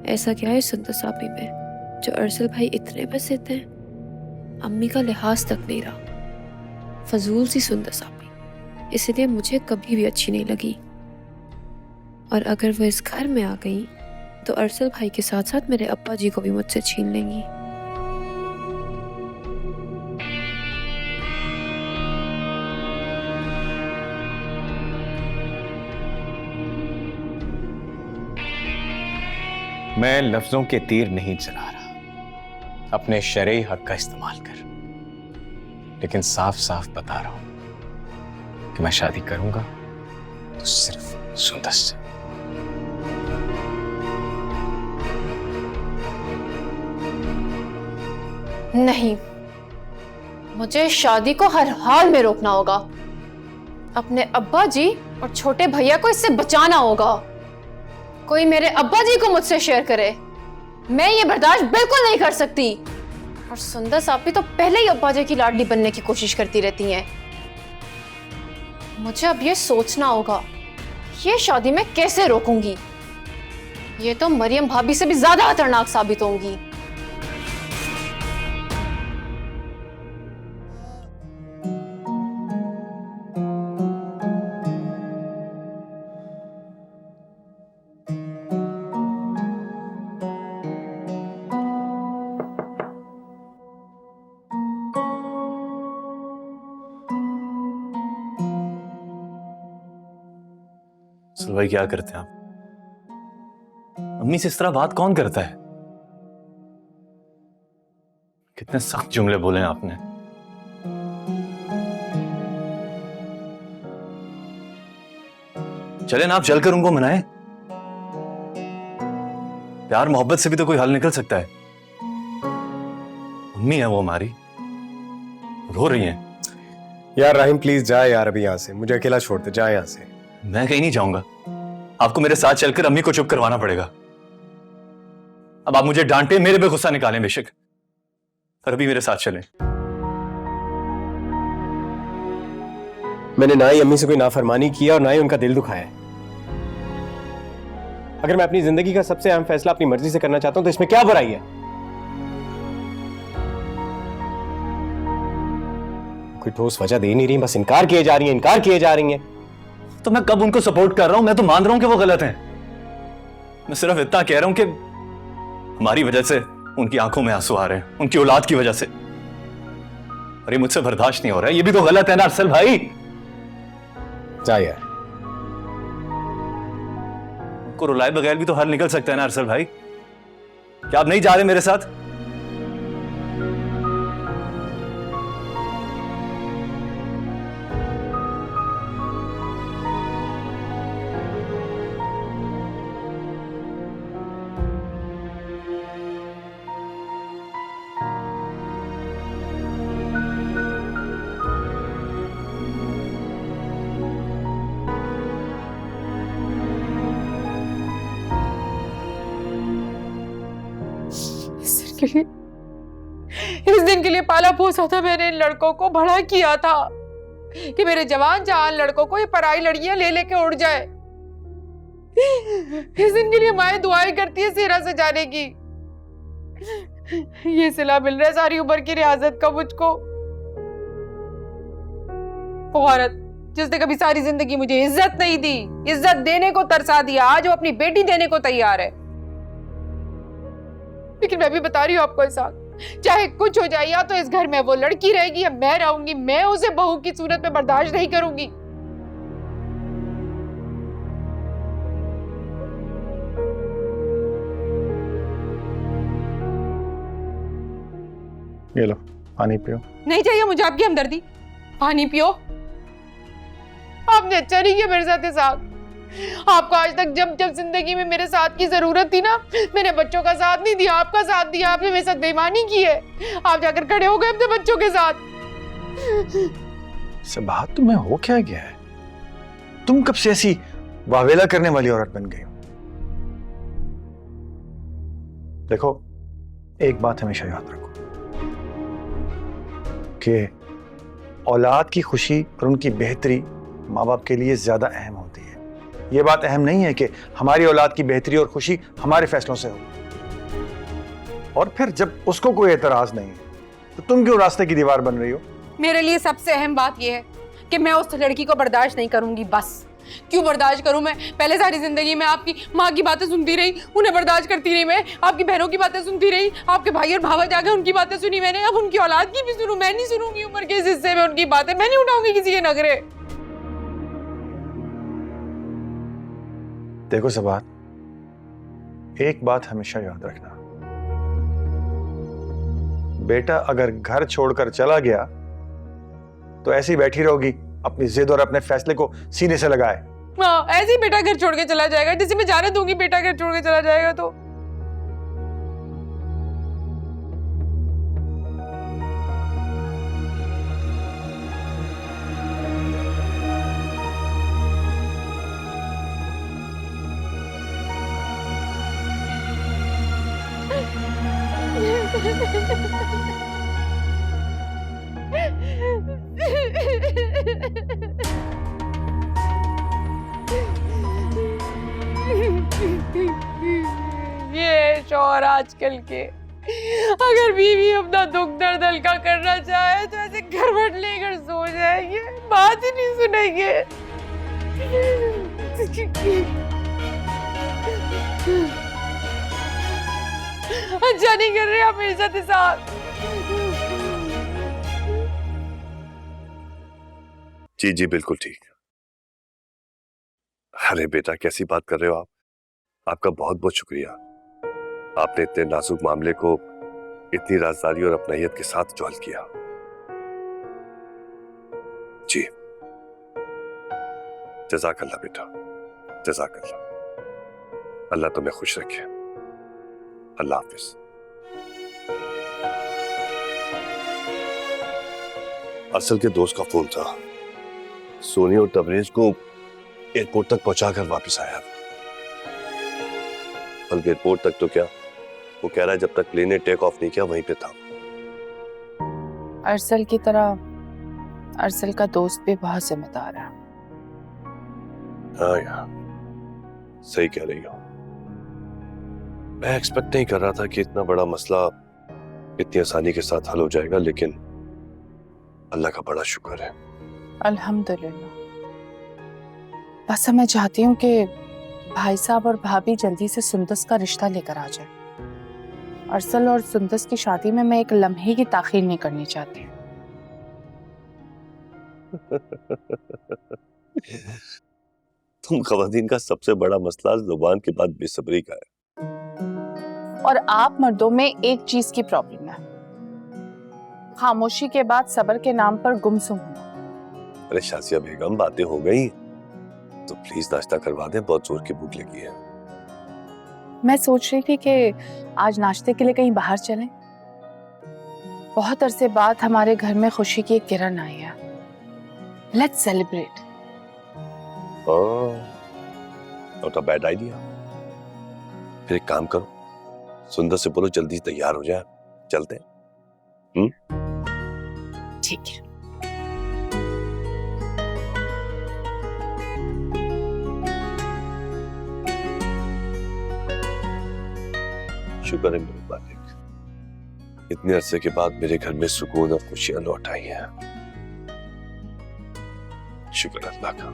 ऐसा क्या है सुंदस आपी में जो अरसल भाई इतने पसंद हैं? अम्मी का लिहाज तक नहीं रहा। फजूल सी सुंदस आपी, इसलिए मुझे कभी भी अच्छी नहीं लगी। और अगर वो इस घर में आ गई तो अरसल भाई के साथ साथ मेरे अब्बा जी को भी मुझसे छीन लेंगी। मैं लफ्जों के तीर नहीं चला रहा, अपने शरई हक का इस्तेमाल कर, लेकिन साफ साफ बता रहा हूं कि मैं शादी करूंगा तो सिर्फ सुंदस से। नहीं, मुझे शादी को हर हाल में रोकना होगा। अपने अब्बा जी और छोटे भैया को इससे बचाना होगा। कोई मेरे अब्बा जी को मुझसे शेयर करे, मैं ये बर्दाश्त बिल्कुल नहीं कर सकती। और सुंदस आपी तो पहले ही अब्बा जी की लाडली बनने की कोशिश करती रहती हैं। मुझे अब ये सोचना होगा ये शादी मैं कैसे रोकूंगी। ये तो मरियम भाभी से भी ज्यादा खतरनाक साबित होंगी। असल भाई क्या करते हैं आप? अम्मी से इस तरह बात कौन करता है? कितने सख्त जुमले बोले हैं आपने। चले ना आप चलकर उनको मनाएं। प्यार मोहब्बत से भी तो कोई हल निकल सकता है। अम्मी है वो हमारी, रो रही हैं। यार राहिम प्लीज जाए यार, अभी यहाँ से मुझे अकेला छोड़ दे, जाए यहाँ से। मैं कहीं नहीं जाऊंगा, आपको मेरे साथ चलकर अम्मी को चुप करवाना पड़ेगा। अब आप मुझे डांटे, मेरे पे गुस्सा निकालें बेशक, पर अभी मेरे साथ चलें। मैंने ना ही अम्मी से कोई नाफरमानी किया और ना ही उनका दिल दुखाया है। अगर मैं अपनी जिंदगी का सबसे अहम फैसला अपनी मर्जी से करना चाहता हूं तो इसमें क्या बुराई है? कोई ठोस वजह दे नहीं रही, बस इनकार किए जा रही है, इनकार किए जा रही हैं। तो मैं कब उनको सपोर्ट कर रहा हूं? मैं तो मान रहा हूं कि वो गलत हैं। मैं सिर्फ इतना कह रहा हूं कि हमारी वजह से उनकी आंखों में आंसू आ रहे हैं, उनकी औलाद की वजह से। अरे मुझसे बर्दाश्त नहीं हो रहा है, ये भी तो गलत है ना अरसल भाई। जा यार, उनको रुलाए बगैर भी तो हल निकल सकता है ना अरसल भाई। क्या आप नहीं जा रहे मेरे साथ? इस दिन के लिए पाला पोसा था मैंने इन लड़कों को, बड़ा किया था कि मेरे जवान जहान लड़कों को ये पराई लड़कियां ले लेके उड़ जाए। इस दिन के लिए माएं दुआएं करती है सेहरा से जाने की। ये सिला मिल रहा है सारी उम्र की रियाजत का मुझको। वो औरत जिसने कभी सारी जिंदगी मुझे इज्जत नहीं दी, इज्जत देने को तरसा दिया, आज वो अपनी बेटी देने को तैयार है। लेकिन मैं भी बता रही हूँ आपको एहसान, चाहे कुछ हो जाए, या तो इस घर में वो लड़की रहेगी या मैं रहूंगी, मैं उसे बहू की सूरत में बर्दाश्त नहीं करूंगी। ये लो पानी पियो। नहीं चाहिए मुझे आपकी हमदर्दी, पानी पियो। आपने अच्छा नहीं किया मेरे साथ ये साथ। आपको आज तक जब जब जिंदगी में मेरे साथ की जरूरत थी ना, मैंने बच्चों का साथ नहीं दिया, आपका साथ दिया। आपने मेरे साथ बेईमानी की है, आप जाकर खड़े हो गए अपने बच्चों के साथ। सबाहत तुम्हें हो क्या गया है? तुम कब से ऐसी वावेला करने वाली औरत बन गई हो? देखो, एक बात हमेशा याद रखो कि औलाद की खुशी और उनकी बेहतरी माँ बाप के लिए ज्यादा अहम होती है। ये बात अहम नहीं है कि हमारी औलाद की बेहतरी और खुशी हमारे फैसलों से हो। और फिर जब उसको कोई एतराज नहीं है तो तुम क्यों रास्ते की दीवार बन रही हो? मेरे लिए सबसे अहम बात यह है कि मैं उस लड़की को बर्दाश्त नहीं करूंगी। बस क्यों बर्दाश्त करूं मैं? पहले सारी जिंदगी में आपकी माँ की बातें सुनती रही, उन्हें बर्दाश्त करती रही, मैं आपकी बहनों की बातें सुनती रही, आपके भाई और भावा जाके उनकी बातें सुनी मैंने, अब उनकी औलाद की भी सुनूं? मैं नहीं सुनूंगी उम्र के इस हिस्से में उनकी बातें, मैं नहीं उठाऊंगी किसी के नखरे। देखो सबात, एक बात हमेशा याद रखना, बेटा अगर घर छोड़कर चला गया तो ऐसी बैठी रहोगी अपनी जिद और अपने फैसले को सीने से लगाए? हाँ, ऐसे ही बेटा घर छोड़ के चला जाएगा, जिसे मैं जाने दूंगी बेटा घर छोड़ के चला जाएगा तो। ये शौहर आजकल के, अगर बीवी अपना दुख दर्द हल्का करना चाहे तो ऐसे घरवट लेकर सो जाएंगे, बात ही नहीं सुनेंगे। अच्छा नहीं कर रहे आप मेरे साथ। जी जी बिल्कुल ठीक। अरे बेटा कैसी बात कर रहे हो आप? आपका बहुत बहुत शुक्रिया। आपने इतने नाजुक मामले को इतनी राजदारी और अपनाहियत के साथ जो हल किया। जी जज़ाकल्लाह बेटा, जज़ाकल्लाह। अल्लाह तुम्हें खुश रखे। अल्लाह हाफिज। अरसल के दोस्त का फोन था, सोनी और तबरेज को एयरपोर्ट तक पहुंचाकर वापस आया। बल्कि एयरपोर्ट तक तो क्या, वो कह रहा है जब तक प्लेन ने टेक ऑफ नहीं किया वहीं पे था। अरसल की तरह अरसल का दोस्त भी बहुत जिम्मेदार है। हाँ यार सही कह रही हो। मैं एक्सपेक्ट नहीं कर रहा था कि इतना बड़ा मसला इतनी आसानी के साथ हल हो जाएगा, लेकिन अल्लाह का बड़ा शुक्र है। अल्हम्दुलिल्लाह। बस मैं चाहती हूँ कि भाई साहब और भाभी जल्दी से सुंदस का रिश्ता लेकर आ जाए। अरसल और सुंदस की शादी में मैं एक लम्हे की ताखीर नहीं करनी चाहती। तुम खवातीन का सबसे बड़ा मसला जुबान के बाद बेसब्री का है। और आप मर्दों में एक चीज की प्रॉब्लम है, खामोशी के बाद सब्र के नाम पर गुमसुम होना। अरे शासिया बेगम बातें हो गई तो प्लीज नाश्ता करवा दें, बहुत जोर की भूख लगी है। मैं सोच रही थी कि आज नाश्ते के लिए कहीं बाहर चलें। बहुत अरसे बाद हमारे घर में खुशी की एक किरण आई है। Let's celebrate. Not a bad idea. फिर एक काम करो, सुंदर से बोलो जल्दी तैयार हो जाए, चलते हैं। ठीक है। शुक्र है मेरे मालिक, इतने अरसे के बाद मेरे घर में सुकून और खुशियां लौट आई हैं। शुक्र अल्लाह का।